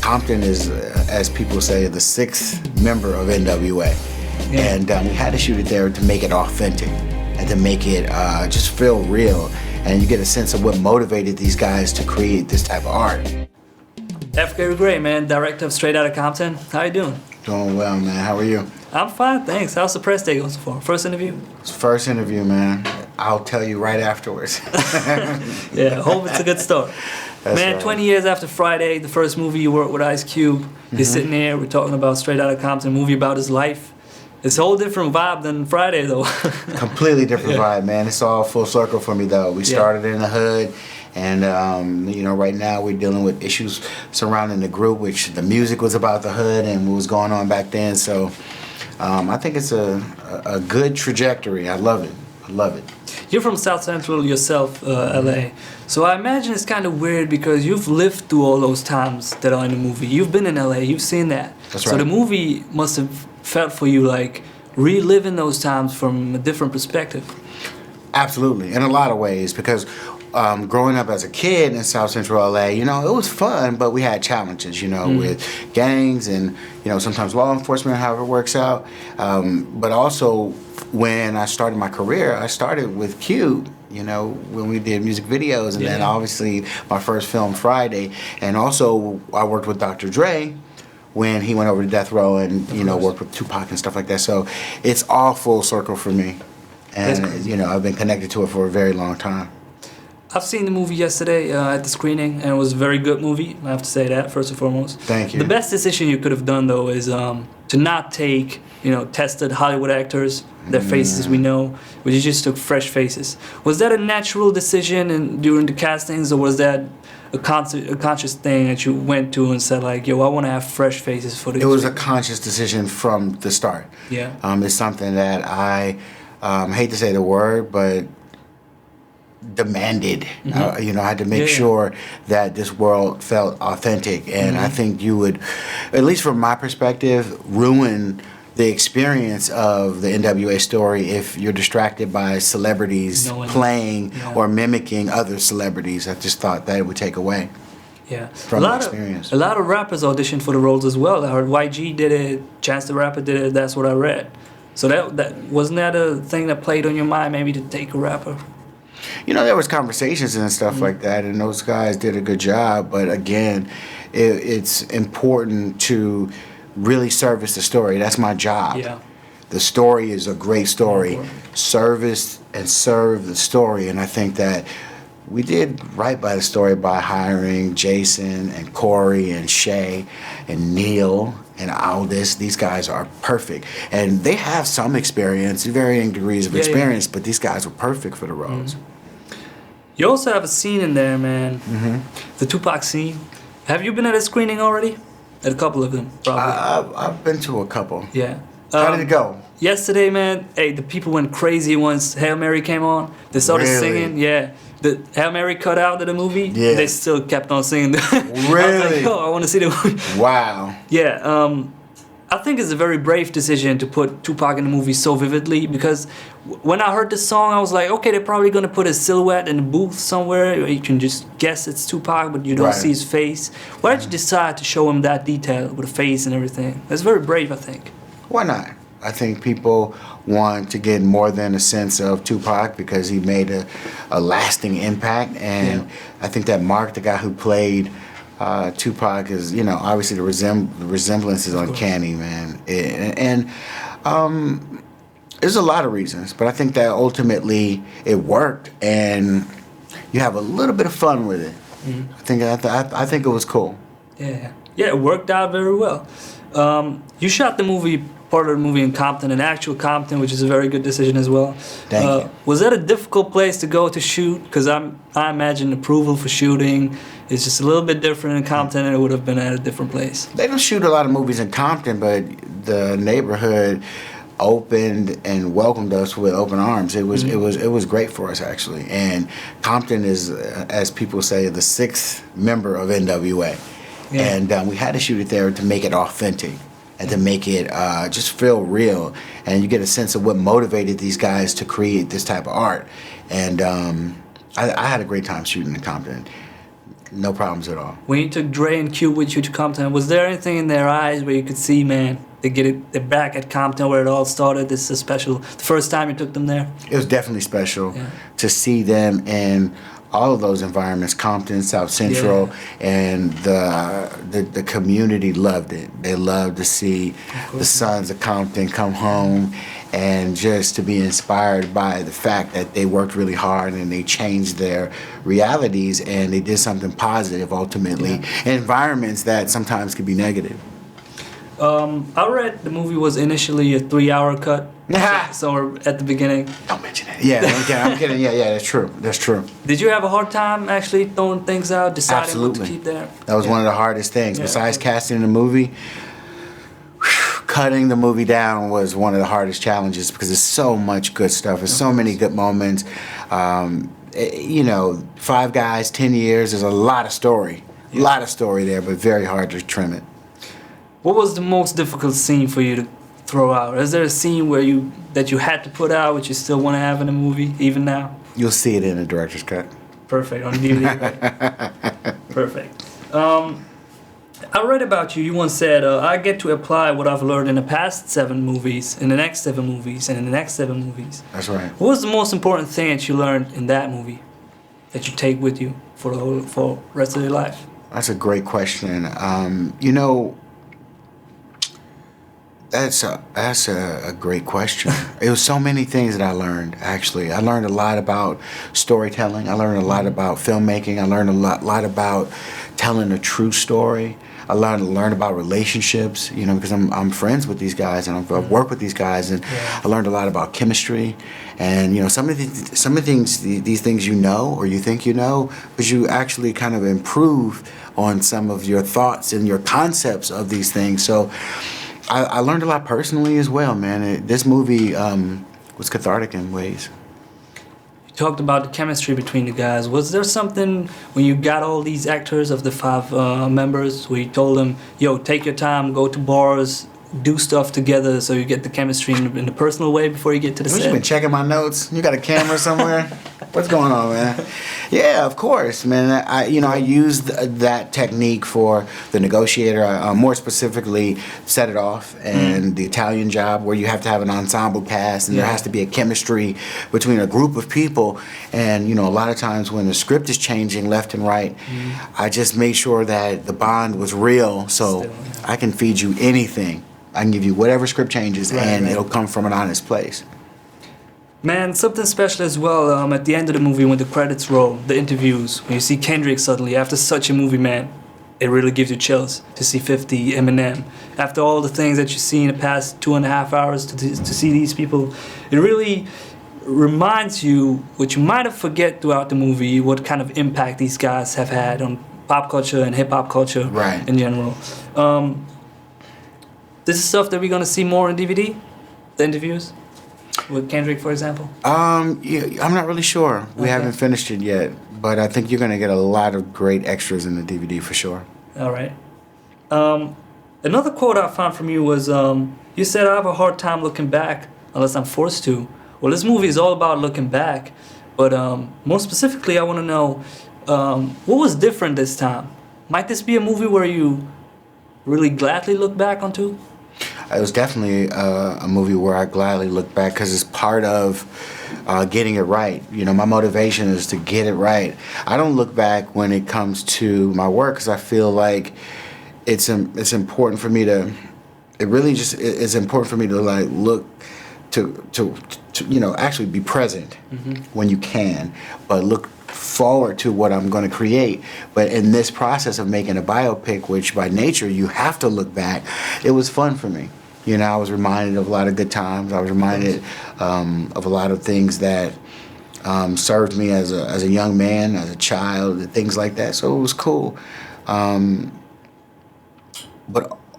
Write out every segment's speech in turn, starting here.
Compton is, as people say, the sixth member of N.W.A. Yeah. And we had to shoot it there to make it authentic and to make it just feel real. And you get a sense of what motivated these guys to create this type of art. F. Gray, man, director of Straight Outta Compton. How you doing? Doing well, man. How are you? I'm fine, thanks. How's the press day going so far? First interview? It's first interview, man. I'll tell you right afterwards. Yeah, hope it's a good start. That's man, right. 20 years after Friday, the first movie you worked with Ice Cube, you're sitting there, we're talking about Straight Outta Compton, a movie about his life. It's a whole different vibe than Friday, though. Completely different vibe, man. It's all full circle for me, though. We started in the hood, and you know, right now we're dealing with issues surrounding the group, which the music was about the hood and what was going on back then. So I think it's a good trajectory. I love it. I love it. You're from South Central yourself, LA. So I imagine it's kind of weird because you've lived through all those times that are in the movie. You've been in LA, you've seen that. That's so right. the movie must have felt for you like reliving those times from a different perspective. Absolutely, in a lot of ways, because growing up as a kid in South Central LA, you know, it was fun, but we had challenges, you know, with gangs and, you know, sometimes law enforcement, however it works out. But also, when I started my career, I started with Cube, you know, when we did music videos, and then obviously my first film, Friday. And also, I worked with Dr. Dre when he went over to Death Row and, you know, worked with Tupac and stuff like that. So it's all full circle for me. And, you know, I've been connected to it for a very long time. I've seen the movie yesterday at the screening, and it was a very good movie. I have to say that, first and foremost. Thank you. The best decision you could have done, though, is to not take, you know, tested Hollywood actors, their faces we know, but you just took fresh faces. Was that a natural decision during the castings, or was that a conscious thing that you went to and said, like, yo, I want to have fresh faces for this? It was a conscious decision from the start. Yeah. It's something that I hate to say the word, but demanded. You know, I had to make sure that this world felt authentic, and I think you would, at least from my perspective, ruin the experience of the N.W.A. story if you're distracted by celebrities playing or mimicking other celebrities. I just thought that it would take away from the experience. A lot of rappers auditioned for the roles as well. I heard YG did it, Chance the Rapper did it, that's what I read. So that wasn't that a thing that played on your mind, maybe to take a rapper? You know, there was conversations and stuff like that, and those guys did a good job. But again, it's important to really service the story. That's my job. Yeah. The story is a great story. Service and serve the story, and I think that we did right by the story by hiring Jason and Corey and Shay and Neil and Aldis. These guys are perfect, and they have some experience, varying degrees of experience, but these guys were perfect for the roles. You also have a scene in there, man. The Tupac scene. Have you been at a screening already? At a couple of them, probably. I've been to a couple. Yeah. How did it go? Yesterday, man, hey, the people went crazy once Hail Mary came on. They started singing, The Hail Mary cut out of the movie, they still kept on singing. Really? I was like, yo, I want to see the movie. Wow. Yeah, I think it's a very brave decision to put Tupac in the movie so vividly, because when I heard the song, I was like, okay, they're probably going to put his silhouette in the booth somewhere. You can just guess it's Tupac, but you don't see his face. Why did you decide to show him that detail with a face and everything? That's very brave, I think. Why not? I think people want to get more than a sense of Tupac because he made a lasting impact, and I think that Mark, the guy who played Tupac, is, you know, obviously the resemblance is uncanny, man. And there's a lot of reasons, but I think that ultimately it worked, and you have a little bit of fun with it. I think it was cool. Yeah, it worked out very well. You shot the movie, part of the movie in Compton, in actual Compton, which is a very good decision as well. Thank you. Was that a difficult place to go to shoot? Because I imagine approval for shooting is just a little bit different in Compton than it would have been at a different place. They don't shoot a lot of movies in Compton, but the neighborhood opened and welcomed us with open arms. It was great for us, actually. And Compton is, as people say, the sixth member of N.W.A. And we had to shoot it there to make it authentic and to make it just feel real, and you get a sense of what motivated these guys to create this type of art. And I had a great time shooting in Compton. No problems at all. When you took Dre and Q with you to Compton, was there anything in their eyes where you could see, man, they're back at Compton where it all started? This is special. The first time you took them there? It was definitely special to see them in all of those environments, Compton, South Central, and the community loved it. They loved to see the sons of Compton come home, and just to be inspired by the fact that they worked really hard and they changed their realities and they did something positive ultimately in environments that sometimes could be negative. I read the movie was initially a 3-hour cut. So at the beginning. Don't mention it. Yeah, I'm kidding. Yeah, that's true. That's true. Did you have a hard time actually throwing things out, deciding Absolutely. what to keep there? That was one of the hardest things. Besides casting the movie, cutting the movie down was one of the hardest challenges because there's so much good stuff. There's so many good moments. 5 guys, 10 years. There's a lot of story. A lot of story there, but very hard to trim it. What was the most difficult scene for you to throw out? Is there a scene where you had to put out, which you still want to have in a movie, even now? You'll see it in the director's cut. Perfect, on DVD. Right? Perfect. I read about you. You once said, I get to apply what I've learned in the past 7 movies, in the next 7 movies, and in the next 7 movies. That's right. What was the most important thing that you learned in that movie that you take with you for the rest of your life? That's a great question. That's a great question. It was so many things that I learned, actually. I learned a lot about storytelling. I learned a lot about filmmaking. I learned a lot about telling a true story. I learned about relationships, because I'm friends with these guys and I've worked with these guys, and I learned a lot about chemistry. And some of the things, these things or you think but you actually kind of improve on some of your thoughts and your concepts of these things. So I learned a lot personally as well, man. This movie was cathartic in ways. You talked about the chemistry between the guys. Was there something when you got all these actors of the 5 members where you told them, yo, take your time, go to bars, do stuff together so you get the chemistry in the personal way before you get to the set? You been checking my notes? You got a camera somewhere? What's going on, man? Yeah, of course, man. I used that technique for The Negotiator. More specifically, Set It Off and The Italian Job, where you have to have an ensemble cast and there has to be a chemistry between a group of people. And a lot of times when the script is changing left and right, I just made sure that the bond was real. So I can feed you anything. I can give you whatever script changes, and it'll come from an honest place. Man, something special as well, at the end of the movie when the credits roll, the interviews, when you see Kendrick suddenly, after such a movie, man, it really gives you chills to see 50, Eminem. After all the things that you see in the past 2.5 hours to see these people, it really reminds you, what you might have forget throughout the movie, what kind of impact these guys have had on pop culture and hip-hop culture in general. This is stuff that we're going to see more on DVD, the interviews? With Kendrick, for example? I'm not really sure. We haven't finished it yet, but I think you're going to get a lot of great extras in the DVD for sure. All right. Another quote I found from you was, you said, I have a hard time looking back unless I'm forced to. Well, this movie is all about looking back, but more specifically, I want to know, what was different this time? Might this be a movie where you really gladly look back onto? It was definitely a movie where I gladly look back because it's part of getting it right. My motivation is to get it right. I don't look back when it comes to my work because I feel like it's important for me to. It really just it's important for me to look to actually be present when you can, but look forward to what I'm going to create. But in this process of making a biopic, which by nature you have to look back, it was fun for me. I was reminded of a lot of good times. I was reminded of a lot of things that served me as a young man, as a child, things like that. So it was cool. But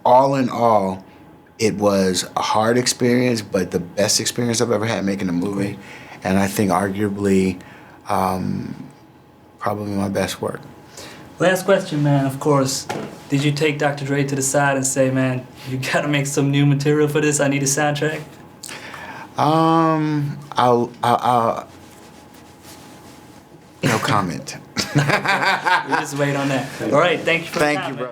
all in all, it was a hard experience, but the best experience I've ever had making a movie. And I think arguably probably my best work. Last question, man, of course. Did you take Dr. Dre to the side and say, man, you gotta make some new material for this, I need a soundtrack? I'll no comment. We just wait on that. All right, thank you for the Thank time, you, man. bro.